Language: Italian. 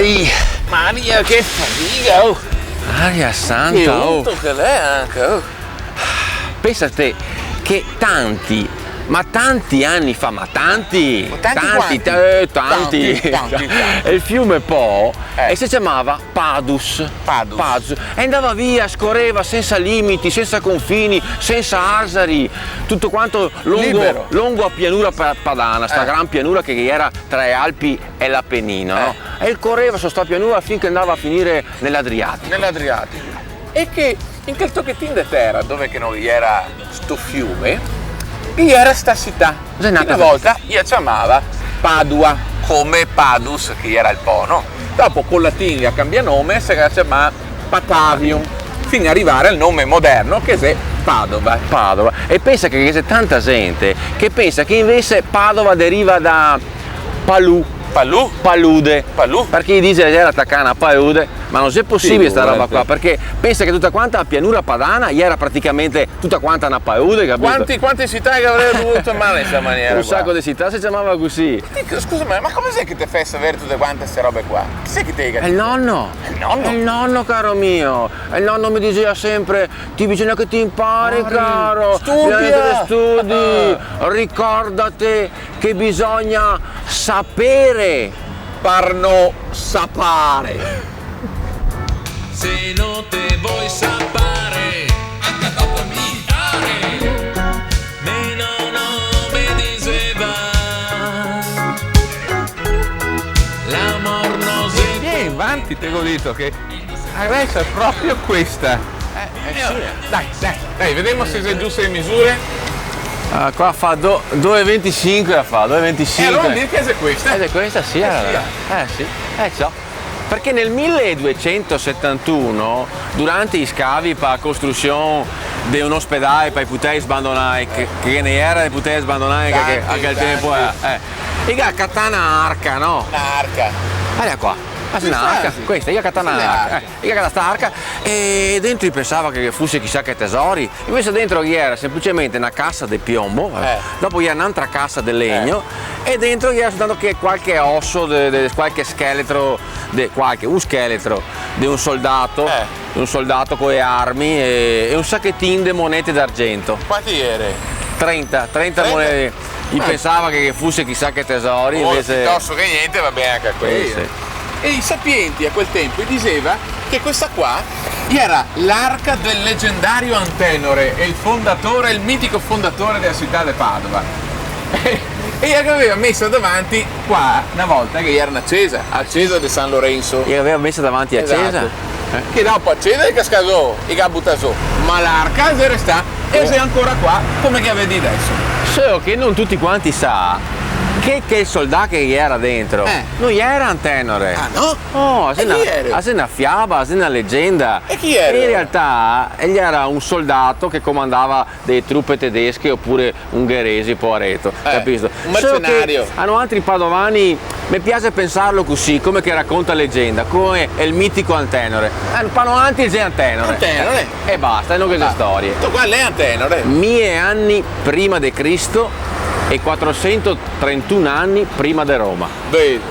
Ai, Maria, che fatica, oh. Aria Che santa, oh. unto che l'è anche, oh. Pensa a te che tanti anni fa, ma tanti, Tanti tanti. Tanti. Il fiume Po e si chiamava Padus. E andava via, scorreva senza limiti, senza confini, senza asari, tutto quanto Libero. lungo a pianura padana, sta gran pianura che era tra le Alpi e l'Appennino, no? E correva su sta pianura finché andava a finire nell'Adriatico. E che in quel tocchettino di terra dove che non vi era sto fiume, vi era sta città. Cos'è nata Una volta gli chiamava Padua, come Padus, che era il Po, no? Dopo con latino cambia nome, si chiama Patavium, fino ad arrivare al nome moderno che è Padova. E pensa che c'è tanta gente che pensa che invece Padova deriva da palude, perché gli dice che era attaccata a palude, ma non è possibile sta roba qua, perché pensa che tutta quanta la pianura padana gli era praticamente tutta quanta una palude, capito? Quante città che avrebbero dovuto male in questa maniera? Un sacco di città si chiamava così. Scusa, ma come sai che ti fai sapere tutte quante queste robe qua? Chi sei che te È il nonno. È il nonno, caro mio. E il nonno mi diceva sempre: ti bisogna che ti impari, caro. Studia. Studi. Ricordate che bisogna sapere. Parno sapare. Se non te vuoi sapere, anche dopo mi nonno mi diceva, l'amor non si Vieni avanti, te l'ho detto che adesso è proprio questa. Dai, vediamo se sei giuste le misure. Qua fa 2,25 fa, 2,25. Allora dire che è questa. Ed è questa, sì, sì. Ciò. Perché nel 1271, durante gli scavi per la costruzione di un ospedale per i poteri sbandonati, che ne era di poteri sbandonati che a quel tempo era, il katana arca, no? Un'arca. Guarda qua. Questa, io katana arca, e dentro io pensavo che fosse chissà che tesori, invece dentro gli era semplicemente una cassa di piombo, dopo gli era un'altra cassa di legno, e dentro gli era soltanto che qualche osso, qualche scheletro, un scheletro di un soldato con le armi e un sacchettino di monete d'argento. Quanti eri? 30 monete. Io pensava che fosse chissà che tesori, invece... Piuttosto che niente, va bene anche a quelli. Sì. E i sapienti a quel tempo diceva che questa qua era l'arca del leggendario Antenore, il mitico fondatore della città di Padova. E aveva messo davanti qua una volta che era accesa, al Cesa di San Lorenzo. Io aveva messo davanti a Cesa. Che dopo a Cesa è cascato e ha buttato su. Ma l'arca è resta e sei ancora qua come che avete adesso. Solo che non tutti quanti sa che il soldato che gli era dentro non gli era Antenore. Ah no? Oh, E chi era? è una fiaba, è una leggenda. E chi era? In realtà egli era un soldato che comandava delle truppe tedesche oppure ungheresi, poveretto, capito? Un mercenario. Solo che hanno altri padovani, mi piace pensarlo così, come che racconta leggenda, come è il mitico Antenore. Fanno avanti il Antenore. Antenore. E basta, e non queste storie. Tu qua lei è Antenore. 1000 anni prima di Cristo e 431 anni prima di Roma. Vedi.